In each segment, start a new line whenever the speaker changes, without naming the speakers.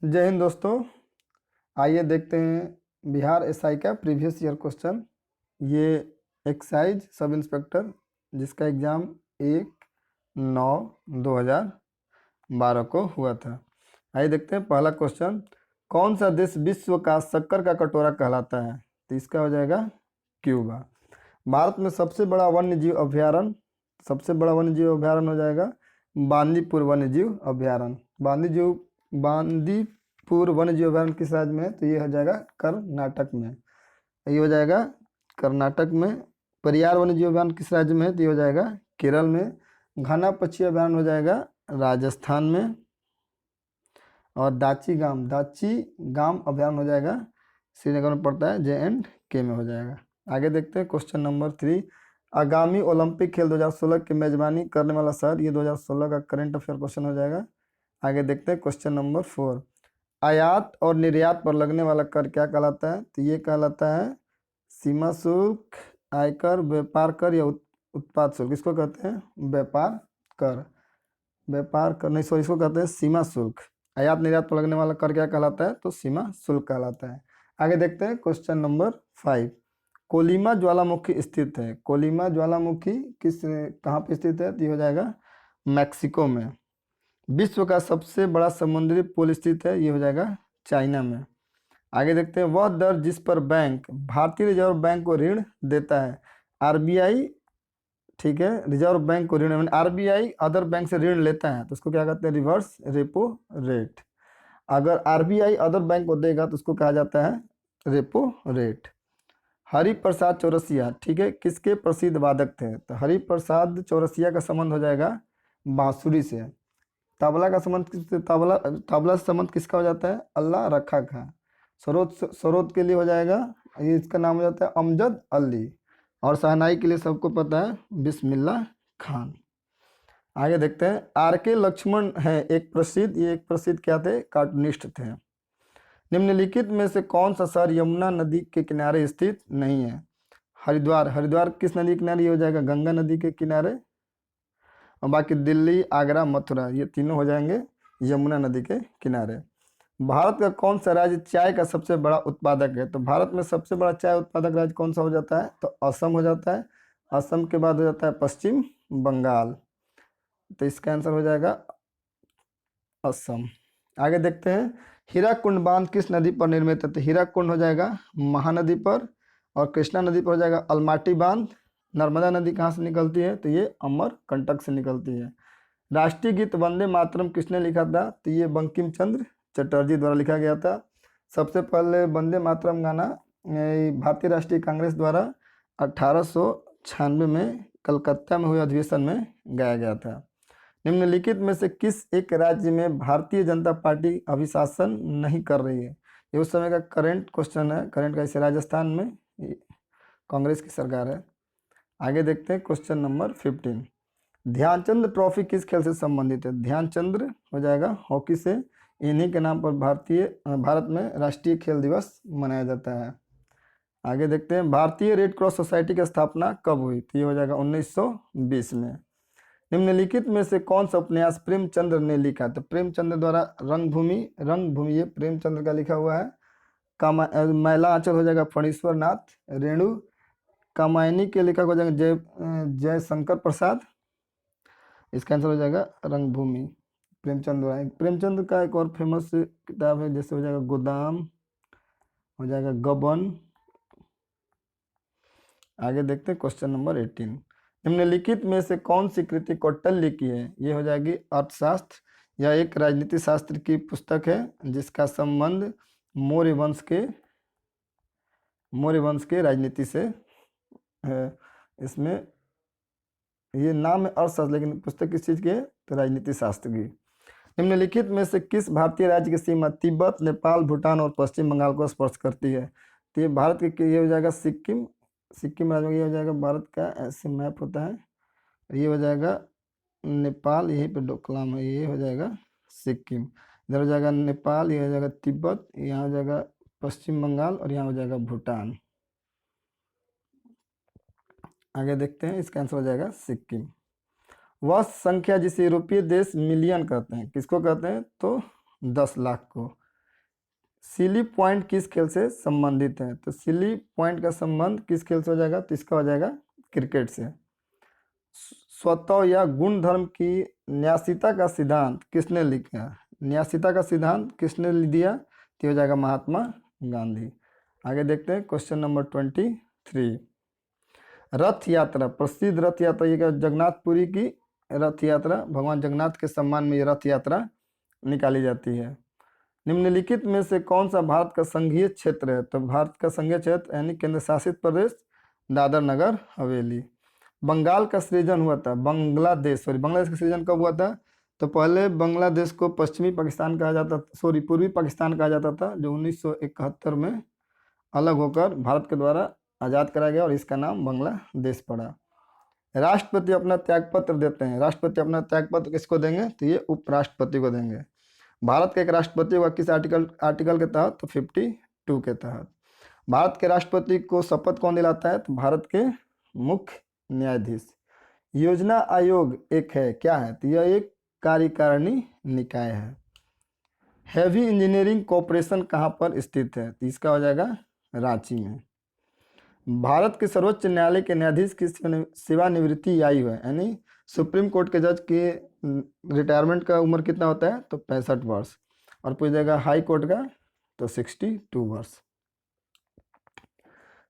जय हिंद दोस्तों। आइए देखते हैं बिहार एसआई का प्रीवियस ईयर क्वेश्चन। ये एक्साइज सब इंस्पेक्टर जिसका एग्ज़ाम 1/9/2012 को हुआ था। आइए देखते हैं पहला क्वेश्चन। कौन सा देश विश्व का शक्कर का कटोरा कहलाता है? तो इसका हो जाएगा क्यूबा। भारत में सबसे बड़ा वन्य जीव अभ्यारण्य हो जाएगा बांदीपुर वन्य जीव अभ्यारण्य। बांदीपुर वन्य जीव अभ्यारण्य किस राज्य में है? तो ये हो जाएगा कर्नाटक में। ये हो जाएगा कर्नाटक में। परियार वन्य जीव अभ्यारण्य किस राज्य में है? तो ये हो जाएगा केरल में। घना पक्षी अभ्यारण्य हो जाएगा राजस्थान में। और दाची गाम अभ्यारण्य हो जाएगा श्रीनगर में पड़ता है, JNK में हो जाएगा। आगे देखते हैं क्वेश्चन नंबर 3। आगामी ओलंपिक खेल 2016 की मेजबानी करने वाला शहर, ये 2016 का करंट अफेयर क्वेश्चन हो जाएगा। आगे देखते हैं क्वेश्चन नंबर 4। आयात और निर्यात पर लगने वाला कर क्या कहलाता है? तो ये कहलाता है सीमा शुल्क, आयकर, व्यापार कर या उत्पाद शुल्क। इसको कहते हैं व्यापार कर नहीं सॉरी, इसको कहते हैं सीमा शुल्क। आयात निर्यात पर लगने वाला कर क्या कहलाता है? तो सीमा शुल्क कहलाता है। आगे देखते हैं क्वेश्चन नंबर 5। कोलिमा ज्वालामुखी स्थित है। कोलिमा ज्वालामुखी कहाँ पे स्थित है? तो ये हो जाएगा मैक्सिको में। विश्व का सबसे बड़ा समुद्री पुल स्थित है, ये हो जाएगा चाइना में। आगे देखते हैं वह दर जिस पर बैंक भारतीय रिजर्व बैंक को ऋण देता है। RBI, ठीक है, रिजर्व बैंक को ऋण, RBI अदर बैंक से ऋण लेता है तो उसको क्या कहते हैं? Reverse repo rate. अगर RBI अदर बैंक को देगा तो उसको कहा जाता है रेपो रेट। हरिप्रसाद चौरसिया, ठीक है, किसके प्रसिद्ध वादक थे? तो हरिप्रसाद चौरसिया का संबंध हो जाएगा बांसुरी से। तबला का संबंध तबला से संबंध किसका हो जाता है? अल्लाह रखा का। सरोद के लिए हो जाएगा, ये इसका नाम हो जाता है अमजद अली। और शहनाई के लिए सबको पता है बिस्मिल्लाह खान। आगे देखते हैं RK लक्ष्मण है एक प्रसिद्ध क्या थे? कार्टूनिस्ट थे। निम्नलिखित में से कौन सा शहर यमुना नदी के किनारे स्थित नहीं है? हरिद्वार किस नदी के किनारे? ये हो जाएगा गंगा नदी के किनारे। और बाकी दिल्ली, आगरा, मथुरा ये तीनों हो जाएंगे यमुना नदी के किनारे। भारत का कौन सा राज्य चाय का सबसे बड़ा उत्पादक है? तो भारत में सबसे बड़ा चाय उत्पादक राज्य कौन सा हो जाता है? तो असम हो जाता है। असम के बाद हो जाता है पश्चिम बंगाल। तो इसका आंसर हो जाएगा असम। आगे देखते हैं हीराकुंड बांध किस नदी पर निर्मित है? तो हीराकुंड हो जाएगा महानदी पर। और कृष्णा नदी पर हो जाएगा अलमाटी बांध। नर्मदा नदी कहाँ से निकलती है? तो ये अमरकंटक से निकलती है। राष्ट्रीय गीत वंदे मातरम किसने लिखा था? तो ये बंकिम चंद्र चटर्जी द्वारा लिखा गया था। सबसे पहले वंदे मातरम गाना भारतीय राष्ट्रीय कांग्रेस द्वारा 1896 में कलकत्ता में हुए अधिवेशन में गाया गया था। निम्नलिखित में से किस एक राज्य में भारतीय जनता पार्टी अभिशासन नहीं कर रही है? ये उस समय का करंट क्वेश्चन है, करंट का। इसे राजस्थान में कांग्रेस की सरकार है। आगे देखते हैं क्वेश्चन नंबर 15। ध्यानचंद ट्रॉफी किस खेल से संबंधित है? ध्यानचंद्र हो जाएगा हॉकी से। इन्हीं के नाम पर भारत में राष्ट्रीय खेल दिवस मनाया जाता है। आगे देखते हैं भारतीय रेड क्रॉस सोसाइटी की स्थापना कब हुई? तो ये हो जाएगा 1920 में। निम्नलिखित में से कौन सा उपन्यास प्रेमचंद्र ने लिखा? तो प्रेमचंद्र द्वारा रंगभूमि ये प्रेमचंद्र का लिखा हुआ है। मैला आंचल हो जाएगा फणीश्वर नाथ रेणु। कामायनी के लेखक हो जाएगा जयशंकर प्रसाद। इसका आंसर हो जाएगा रंगभूमि। प्रेमचंद्र का एक और फेमस किताब है, जैसे हो जाएगा गोदाम, हो जाएगा गबन। आगे देखते हैं क्वेश्चन नंबर 18। निम्नलिखित में से कौन सी कृति कौटिल्य की है? ये हो जाएगी अर्थशास्त्र। यह एक राजनीति शास्त्र की पुस्तक है जिसका संबंध मौर्य वंश के राजनीति से है। इसमें ये नाम है अर्थशास्त्र, लेकिन पुस्तक किस चीज़ की है? तो राजनीति शास्त्र की। निम्नलिखित में से किस भारतीय राज्य की सीमा तिब्बत, नेपाल, भूटान और पश्चिम बंगाल को स्पर्श करती है? तो ये भारत के, ये हो जाएगा सिक्किम राज्य में। ये हो जाएगा भारत का ऐसे मैप होता है। ये हो जाएगा नेपाल, यहीं पे डोकलाम है। ये हो जाएगा सिक्किम, इधर हो जाएगा नेपाल, ये हो जाएगा तिब्बत, यहाँ हो जाएगा पश्चिम बंगाल और यहाँ हो जाएगा भूटान। आगे देखते हैं, इसका आंसर हो जाएगा सिक्किम। वह संख्या जिसे यूरोपीय देश मिलियन कहते हैं, किसको कहते हैं? तो 10 लाख को। सिली पॉइंट किस खेल से संबंधित है? तो सिली पॉइंट का संबंध किस खेल से हो जाएगा? तो इसका हो जाएगा क्रिकेट से। स्वतः या गुण धर्म की न्यासिता का सिद्धांत किसने लिखा? न्यासिता का सिद्धांत किसने दिया? तो हो जाएगा महात्मा गांधी। आगे देखते हैं क्वेश्चन नंबर 23। रथ यात्रा, प्रसिद्ध रथ यात्रा, ये क्या जगन्नाथपुरी की रथ यात्रा, भगवान जगन्नाथ के सम्मान में ये रथ यात्रा निकाली जाती है। निम्नलिखित में से कौन सा भारत का संघीय क्षेत्र है? तो भारत का संघीय क्षेत्र यानी केंद्र शासित प्रदेश दादर नगर हवेली। बंगाल का सृजन हुआ था, बांग्लादेश का सृजन कब हुआ था? तो पहले बांग्लादेश को पश्चिमी पाकिस्तान कहा जाता, पूर्वी पाकिस्तान कहा जाता था, जो 1971 में अलग होकर भारत के द्वारा आज़ाद कराया गया और इसका नाम बांग्लादेश पड़ा। राष्ट्रपति अपना त्यागपत्र देते हैं, राष्ट्रपति अपना त्यागपत्र किसको देंगे? तो ये उपराष्ट्रपति को देंगे। भारत का एक राष्ट्रपति होगा किस आर्टिकल के तहत? तो 52 के तहत। भारत के राष्ट्रपति को शपथ कौन दिलाता है? तो भारत के मुख्य न्यायाधीश। योजना आयोग एक है, क्या है? तो यह एक कार्यकारिणी निकाय है। हैवी इंजीनियरिंग कॉरपोरेशन कहाँ पर स्थित है? तो इसका हो जाएगा रांची में। भारत के सर्वोच्च न्यायालय के न्यायाधीश की सेवानिवृत्ति आयु है, यानी सुप्रीम कोर्ट के जज के रिटायरमेंट का उम्र कितना होता है? तो 65 वर्ष। और पूछ जाएगा हाई कोर्ट का, तो 62 वर्ष।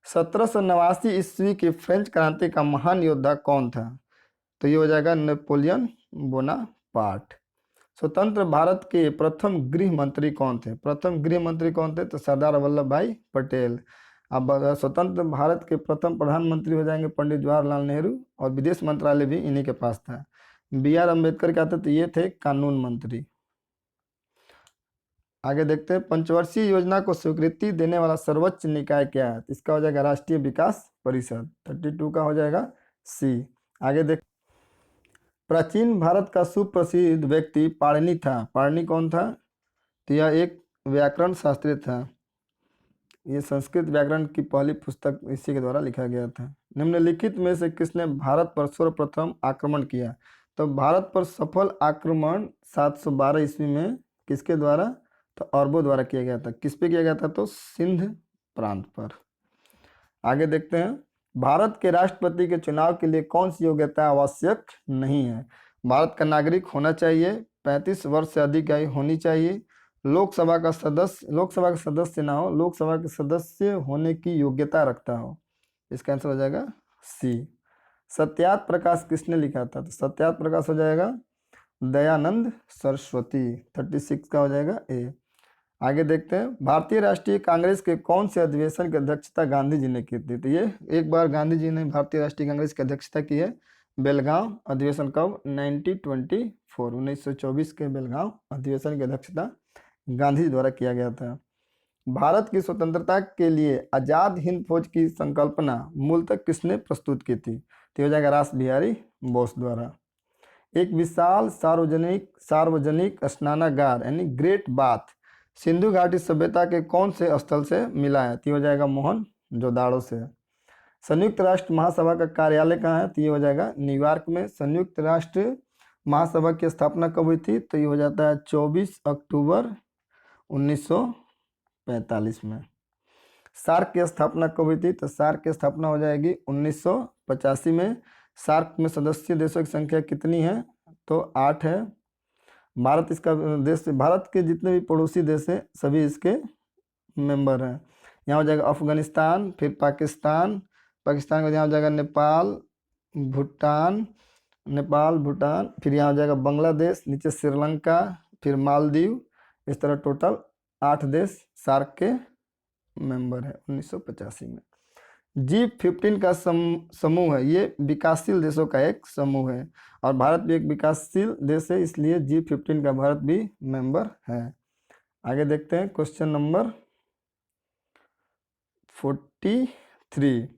1789 ईस्वी की फ्रेंच क्रांति का महान योद्धा कौन था? तो ये हो जाएगा नेपोलियन बोनापार्ट। स्वतंत्र भारत के प्रथम गृह मंत्री कौन थे? प्रथम गृह मंत्री कौन थे? तो सरदार वल्लभ भाई पटेल। अब स्वतंत्र भारत के प्रथम प्रधानमंत्री हो जाएंगे पंडित जवाहरलाल नेहरू, और विदेश मंत्रालय भी इन्हीं के पास था। BR अम्बेडकर क्या थे? तो ये थे कानून मंत्री। आगे देखते हैं, पंचवर्षीय योजना को स्वीकृति देने वाला सर्वोच्च निकाय क्या है? इसका हो जाएगा राष्ट्रीय विकास परिषद। 32 का हो जाएगा C। आगे देख, प्राचीन भारत का सुप्रसिद्ध व्यक्ति पाणिनि था। पाणिनि कौन था? तो यह एक व्याकरण शास्त्री था। ये संस्कृत व्याकरण की पहली पुस्तक इसी के द्वारा लिखा गया था। निम्नलिखित में से किसने भारत पर सर्वप्रथम आक्रमण किया? तो भारत पर सफल आक्रमण 712 ईस्वी में किसके द्वारा? तो अरबों द्वारा किया गया था। किस पे किया गया था? तो सिंध प्रांत पर। आगे देखते हैं, भारत के राष्ट्रपति के चुनाव के लिए कौन सी योग्यता आवश्यक नहीं है? भारत का नागरिक होना चाहिए, 35 वर्ष से अधिक आयु होनी चाहिए, लोकसभा का सदस्य ना हो, लोकसभा के सदस्य होने की योग्यता रखता हो। इसका आंसर हो जाएगा C। सत्यार्थ प्रकाश किसने लिखा था? तो सत्यार्थ प्रकाश हो जाएगा दयानंद सरस्वती। 36 का हो जाएगा A। आगे देखते हैं, भारतीय राष्ट्रीय कांग्रेस के कौन से अधिवेशन की अध्यक्षता गांधी जी ने की थी? तो ये एक बार गांधी जी ने भारतीय राष्ट्रीय कांग्रेस की अध्यक्षता की है। बेलगांव अधिवेशन कब? 1924 के बेलगांव अधिवेशन की अध्यक्षता गांधी जी द्वारा किया गया था। भारत की स्वतंत्रता के लिए आजाद हिंद फौज की संकल्पना मूलतः किसने प्रस्तुत की थी? तो हो जाएगा रास बिहारी बोस द्वारा। एक विशाल सार्वजनिक स्नानागार यानी ग्रेट बाथ सिंधु घाटी सभ्यता के कौन से स्थल से मिला है? तो हो जाएगा मोहनजोदाड़ो से। संयुक्त राष्ट्र महासभा का कार्यालय कहाँ है? तो ये हो जाएगा न्यूयॉर्क में। संयुक्त राष्ट्र महासभा की स्थापना कब हुई थी? तो ये हो जाता है 24 अक्टूबर 1945 में। सार्क की स्थापना कब हुई थी? तो सार्क की स्थापना हो जाएगी 1985 में। सार्क में सदस्य देशों की संख्या कितनी है? तो 8 है। भारत इसका देश, भारत के जितने भी पड़ोसी देश हैं सभी इसके मेंबर हैं। यहाँ हो जाएगा अफगानिस्तान, फिर पाकिस्तान के बाद यहाँ हो जाएगा नेपाल, भूटान, फिर यहाँ हो जाएगा बांग्लादेश, नीचे श्रीलंका, फिर मालदीव। इस तरह टोटल 8 देश सार्क के मेंबर है 1985 में। G15 का समूह है, ये विकासशील देशों का एक समूह है और भारत भी एक विकासशील देश है, इसलिए G15 का भारत भी मेंबर है। आगे देखते हैं क्वेश्चन नंबर 43।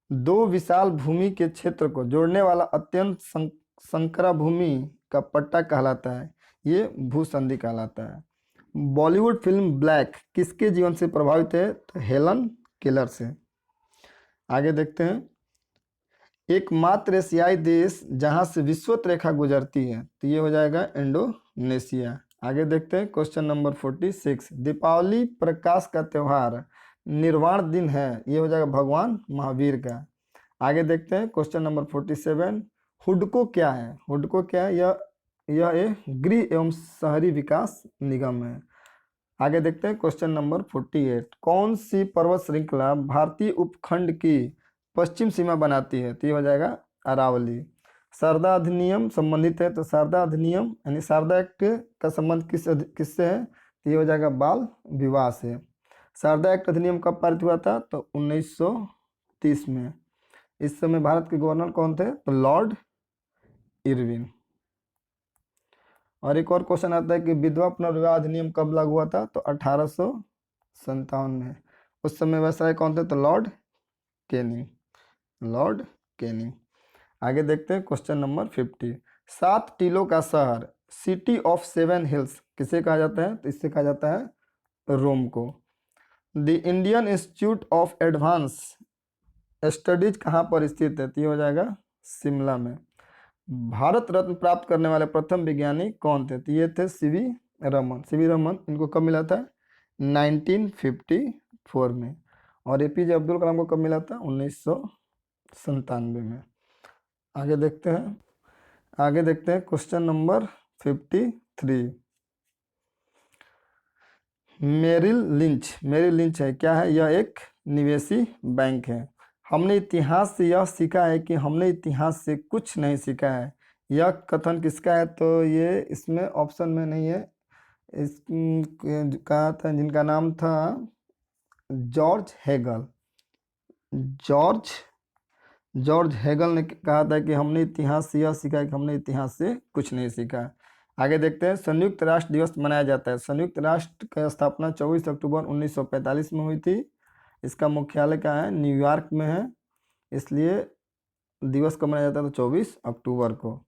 दो विशाल भूमि के क्षेत्र को जोड़ने वाला अत्यंत संकरा भूमि का पट्टा कहलाता है, ये भूसंधि कहलाता है। बॉलीवुड फिल्म ब्लैक किसके जीवन से प्रभावित है? तो हेलन केलर से। आगे देखते हैं, एकमात्र एशियाई देश जहां से विषुवत रेखा गुजरती है, तो ये हो जाएगा इंडोनेशिया। आगे देखते हैं क्वेश्चन नंबर 46। दीपावली प्रकाश का त्योहार, निर्वाण दिन है, ये हो जाएगा भगवान महावीर का। आगे देखते हैं क्वेश्चन नंबर 47। हुडको क्या है? हुडको क्या है? यह एक गृह एवं शहरी विकास निगम है। आगे देखते हैं क्वेश्चन नंबर 48। कौन सी पर्वत श्रृंखला भारतीय उपखंड की पश्चिम सीमा बनाती है? तो ये हो जाएगा अरावली। शारदा अधिनियम संबंधित है, तो शारदा अधिनियम यानी शारदा एक्ट का संबंध किससे है? तो ये हो जाएगा बाल विवाह से। शारदा एक्ट अधिनियम कब पारित हुआ था? तो 1930 में। इस समय भारत के गवर्नर कौन थे? तो लॉर्ड इरविन। और एक और क्वेश्चन आता है कि विधवा पुनर्विवाह अधिनियम कब लागू हुआ था? तो 1857 में। उस समय वायसराय कौन थे? तो लॉर्ड कैनिंग। Lord Canning. आगे देखते हैं क्वेश्चन नंबर 50। 7 टीलों का शहर, सिटी ऑफ 7 हिल्स, किसे कहा जाता है? तो इससे कहा जाता है रोम को। The Indian institute of advance studies कहाँ पर स्थित है? तो ये हो जाएगा शिमला में। भारत रत्न प्राप्त करने वाले प्रथम वैज्ञानिक कौन थे? तो ये थे सीवी रमन। सीवी रमन इनको कब मिला था? 1954 में। और एपीजे अब्दुल कलाम को कब मिला था? 1997 में। आगे देखते हैं क्वेश्चन नंबर 53। मेरिल लिंच है, क्या है? यह एक निवेशी बैंक है। हमने इतिहास से यह सीखा है कि हमने इतिहास से कुछ नहीं सीखा है, यह कथन किसका है? तो ये इसमें ऑप्शन में नहीं है। इस कहा था, जिनका नाम था जॉर्ज हेगल। जॉर्ज हेगल ने कहा था कि हमने इतिहास से यह सीखा है कि हमने इतिहास से कुछ नहीं सीखा। आगे देखते हैं संयुक्त राष्ट्र दिवस मनाया जाता है। संयुक्त राष्ट्र की स्थापना 24 अक्टूबर 1945 में हुई थी। इसका मुख्यालय कहाँ है? न्यूयॉर्क में है। इसलिए दिवस कब मनाया जाता है? तो 24 अक्टूबर को।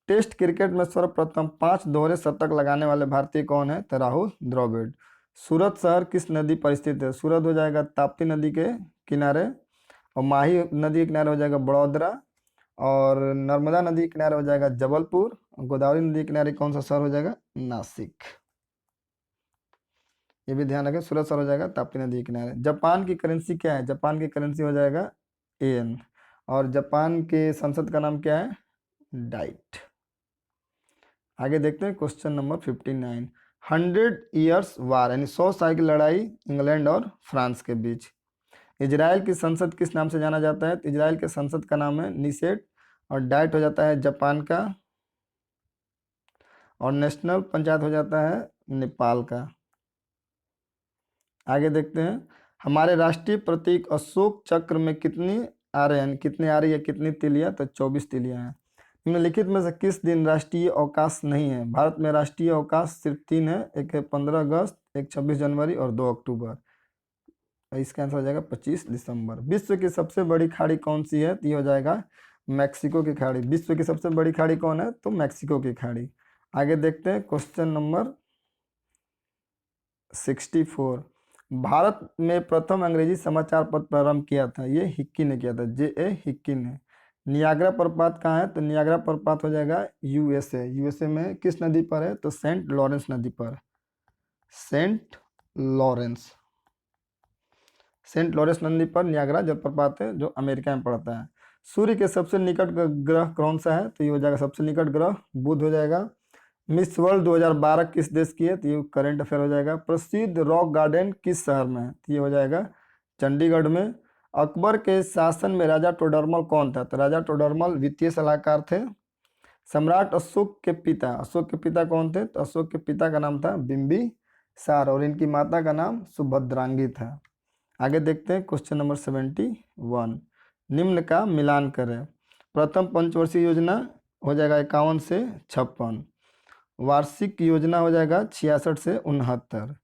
टेस्ट क्रिकेट में सर्वप्रथम 5 दोहरे शतक लगाने वाले भारतीय कौन है? तो राहुल द्रविड़। सूरत शहर किस नदी पर स्थित है? सूरत हो जाएगा ताप्ती नदी के किनारे, और माही नदी के किनारे हो जाएगा बड़ौदरा, और नर्मदा नदी के किनारे हो जाएगा जबलपुर, गोदावरी नदी के किनारे कौन सा शहर हो जाएगा? नासिक। ये भी ध्यान रखें, सूरत शहर हो जाएगा ताप्ती नदी के किनारे। जापान की करेंसी क्या है? जापान की करेंसी हो जाएगा एन। और जापान के संसद का नाम क्या है? डाइट। आगे देखते हैं क्वेश्चन नंबर 59। 100 ईयर्स वार यानी 100 साल की लड़ाई इंग्लैंड और फ्रांस के बीच। इजराइल की संसद किस नाम से जाना जाता है? तो इजराइल के संसद का नाम है निसेट, और डाइट हो जाता है जापान का, और नेशनल पंचायत हो जाता है नेपाल का। आगे देखते हैं, हमारे राष्ट्रीय प्रतीक अशोक चक्र में कितनी आरे हैं? कितने आरे या कितनी तिलियां? तो 24 तिलियां हैं। निम्नलिखित में से किस दिन राष्ट्रीय अवकाश नहीं है? भारत में राष्ट्रीय अवकाश सिर्फ 3 है, एक है 15 अगस्त, एक 26 जनवरी और 2 अक्टूबर। इसका आंसर हो जाएगा 25 दिसंबर। विश्व की सबसे बड़ी खाड़ी कौन सी है? तो ये हो जाएगा मैक्सिको की खाड़ी। विश्व की सबसे बड़ी खाड़ी कौन है? तो मैक्सिको की खाड़ी। आगे देखते हैं क्वेश्चन नंबर 64। भारत में प्रथम अंग्रेजी समाचार पत्र प्रारंभ किया था, ये हिक्की ने किया था, J.A. हिक्की ने। नियाग्रा प्रपात कहाँ है? तो नियाग्रा प्रपात हो जाएगा यूएसए। यूएसए में किस नदी पर है? तो सेंट लॉरेंस नदी पर। सेंट लॉरेंस नदी पर नियाग्रा जलप्रपात है, जो अमेरिका में पड़ता है। सूर्य के सबसे निकट ग्रह कौन सा है? तो ये हो जाएगा सबसे निकट ग्रह बुध हो जाएगा। मिस वर्ल्ड 2012 किस देश की है? तो ये करंट अफेयर हो जाएगा। प्रसिद्ध रॉक गार्डन किस शहर में है? तो ये हो जाएगा चंडीगढ़ में। अकबर के शासन में राजा टोडरमल कौन था? तो राजा टोडरमल वित्तीय सलाहकार थे। सम्राट अशोक के पिता कौन थे? तो अशोक के पिता का नाम था बिंबिसार, और इनकी माता का नाम सुभद्रांगी था। आगे देखते हैं क्वेश्चन नंबर 71। निम्न का मिलान करें। प्रथम पंचवर्षीय योजना हो जाएगा 51 से 56। वार्षिक योजना हो जाएगा 66 से 69।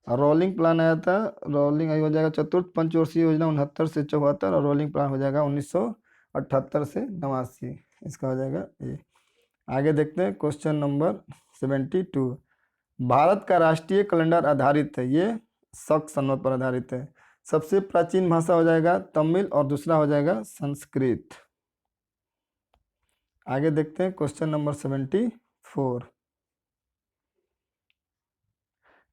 रोलिंग प्लान आया था, रोलिंग हो जाएगा चतुर्थ पंचवर्षीय योजना 69 से 74, और रोलिंग प्लान हो जाएगा 1978 से 89। इसका हो जाएगा ये। आगे देखते हैं क्वेश्चन नंबर 72। भारत का राष्ट्रीय कैलेंडर आधारित है, ये शक सन्मत पर आधारित है। सबसे प्राचीन भाषा हो जाएगा तमिल, और दूसरा हो जाएगा संस्कृत। आगे देखते हैं क्वेश्चन नंबर 74।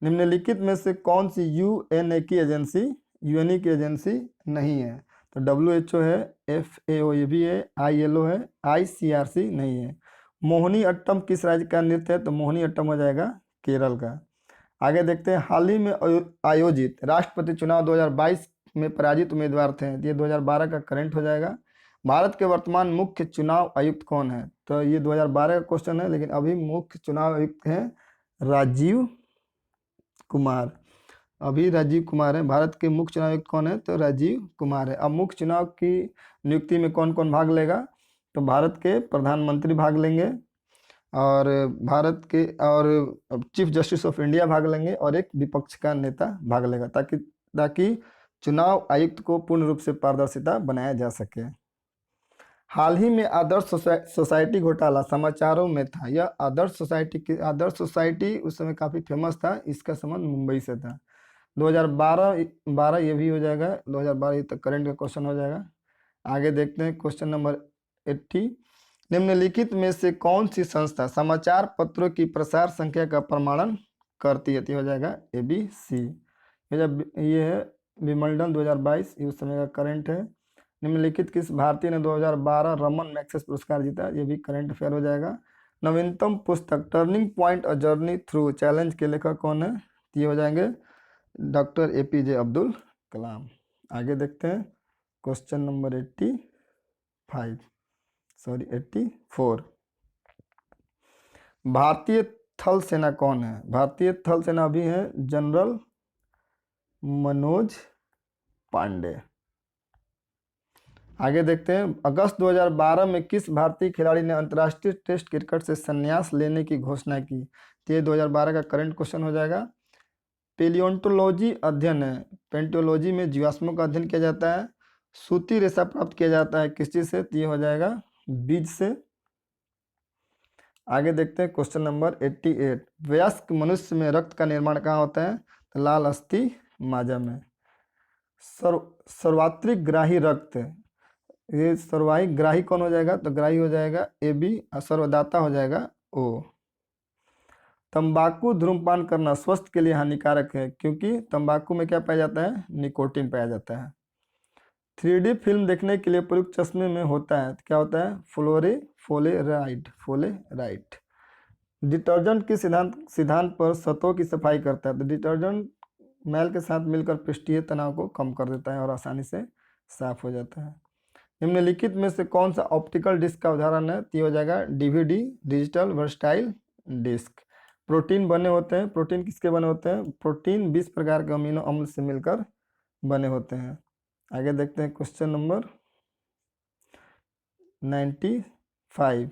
निम्नलिखित में से कौन सी यूएनए की एजेंसी नहीं है? तो WHO है, FAO ये भी है, ILO है, ICRC नहीं है। मोहिनी अट्टम किस राज्य का नृत्य है? तो मोहिनी अट्टम हो जाएगा केरल का। आगे देखते हैं, हाल ही में आयोजित राष्ट्रपति चुनाव 2022 में पराजित उम्मीदवार थे, ये 2012 का करंट हो जाएगा। भारत के वर्तमान मुख्य चुनाव आयुक्त कौन है? तो ये 2012 का क्वेश्चन है, लेकिन अभी मुख्य चुनाव आयुक्त हैं राजीव कुमार। अभी राजीव कुमार है। भारत के मुख्य चुनाव आयुक्त कौन है? तो राजीव कुमार है। अब मुख्य चुनाव की नियुक्ति में कौन कौन भाग लेगा? तो भारत के प्रधानमंत्री भाग लेंगे, और भारत के और चीफ जस्टिस ऑफ इंडिया भाग लेंगे, और एक विपक्ष का नेता भाग लेगा, ताकि चुनाव आयुक्त को पूर्ण रूप से पारदर्शिता बनाया जा सके। हाल ही में आदर्श सोसाइटी घोटाला समाचारों में था। यह आदर्श सोसाइटी उस समय काफ़ी फेमस था, इसका संबंध मुंबई से था। 2012 ये भी हो जाएगा, 2012 तक करंट का क्वेश्चन हो जाएगा। आगे देखते हैं क्वेश्चन नंबर 80। निम्नलिखित में से कौन सी संस्था समाचार पत्रों की प्रसार संख्या का प्रमाणन करती है? हो जाएगा ABC। ये है विमल्डन 2022, ये उस समय का करंट है। निम्नलिखित किस भारतीय ने 2012 रमन मैग्सेस पुरस्कार जीता? ये भी करंट अफेयर हो जाएगा। नवीनतम पुस्तक turning point a journey through challenge के लेखक कौन है? ये हो जाएंगे डॉक्टर APJ अब्दुल कलाम। आगे देखते हैं क्वेश्चन नंबर 84। भारतीय थल सेना कौन है? भारतीय थल सेना अभी है जनरल मनोज पांडे। आगे देखते हैं, अगस्त 2012 में किस भारतीय खिलाड़ी ने अंतर्राष्ट्रीय टेस्ट क्रिकेट से संन्यास लेने की घोषणा की? ये 2012 का करंट क्वेश्चन हो जाएगा। पेलियोंटोलॉजी अध्ययन है, पेंटोलॉजी में जीवाश्मों का अध्ययन किया जाता है। सूती रेशा प्राप्त किया जाता है किस चीज से? ये हो जाएगा बीज से। आगे देखते हैं क्वेश्चन नंबर 88। वयस्क मनुष्य में रक्त का निर्माण कहाँ होता है? तो लाल अस्थि माजा में। सर्वात्रिक ग्राही रक्त, ये सर्वाहिक ग्राही कौन हो जाएगा? तो ग्राही हो जाएगा AB, और सर्वदाता हो जाएगा O। तंबाकू धूम्रपान करना स्वास्थ्य के लिए हानिकारक है, क्योंकि तंबाकू में क्या पाया जाता है? निकोटीन पाया जाता है। 3D फिल्म देखने के लिए प्रयुक्त चश्मे में होता है, क्या होता है? फ्लोरेराइड। डिटर्जेंट के सिद्धांत पर सतहों की सफाई करता है। तो डिटर्जेंट मैल के साथ मिलकर पृष्ठीय तनाव को कम कर देता है और आसानी से साफ हो जाता है। निम्नलिखित में से कौन सा ऑप्टिकल डिस्क का उदाहरण है? तो हो जाएगा DVD, digital versatile disc. Protein बने होते हैं, प्रोटीन किसके बने होते हैं? प्रोटीन 20 प्रकार के अमीनो अम्ल से मिलकर बने होते हैं। आगे देखते हैं क्वेश्चन नंबर 95।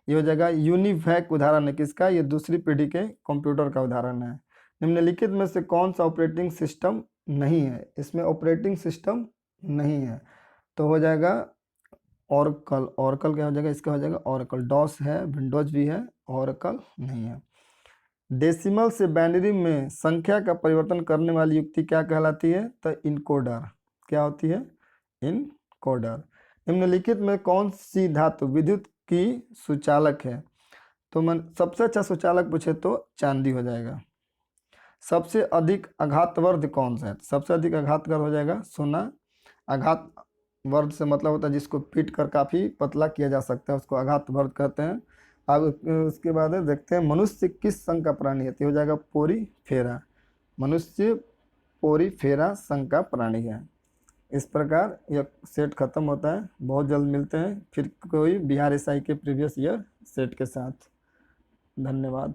ये हो जाएगा यूनिवैक उदाहरण है किसका? ये दूसरी पीढ़ी के कंप्यूटर का उदाहरण है। निम्नलिखित में से कौन सा ऑपरेटिंग सिस्टम नहीं है? इसमें ऑपरेटिंग सिस्टम नहीं है, तो हो जाएगा ऑरेकल क्या हो जाएगा? इसका हो जाएगा ऑरेकल। डॉस है, विंडोज भी है, ऑरेकल नहीं है। डेसिमल से बाइनरी में संख्या का परिवर्तन करने वाली युक्ति क्या कहलाती है? तो इनकोडर। क्या होती है? इनकोडर। निम्नलिखित में कौन सी धातु विद्युत की सुचालक है? तो मन सबसे अच्छा सुचालक पूछे तो चांदी हो जाएगा। सबसे अधिक आघातवर्ध कौन सा है? सबसे अधिक आघातकर हो जाएगा सोना। आघात वर्ध से मतलब होता है जिसको पीट कर काफ़ी पतला किया जा सकता है, उसको आघात वर्ध कहते हैं। अब उसके बाद देखते हैं मनुष्य किस संघ का प्राणी है? तो हो जाएगा पोरीफेरा। मनुष्य पोरीफेरा संघ का प्राणी है। इस प्रकार यह सेट खत्म होता है। बहुत जल्द मिलते हैं फिर कोई बिहार SI के प्रीवियस ईयर सेट के साथ। धन्यवाद।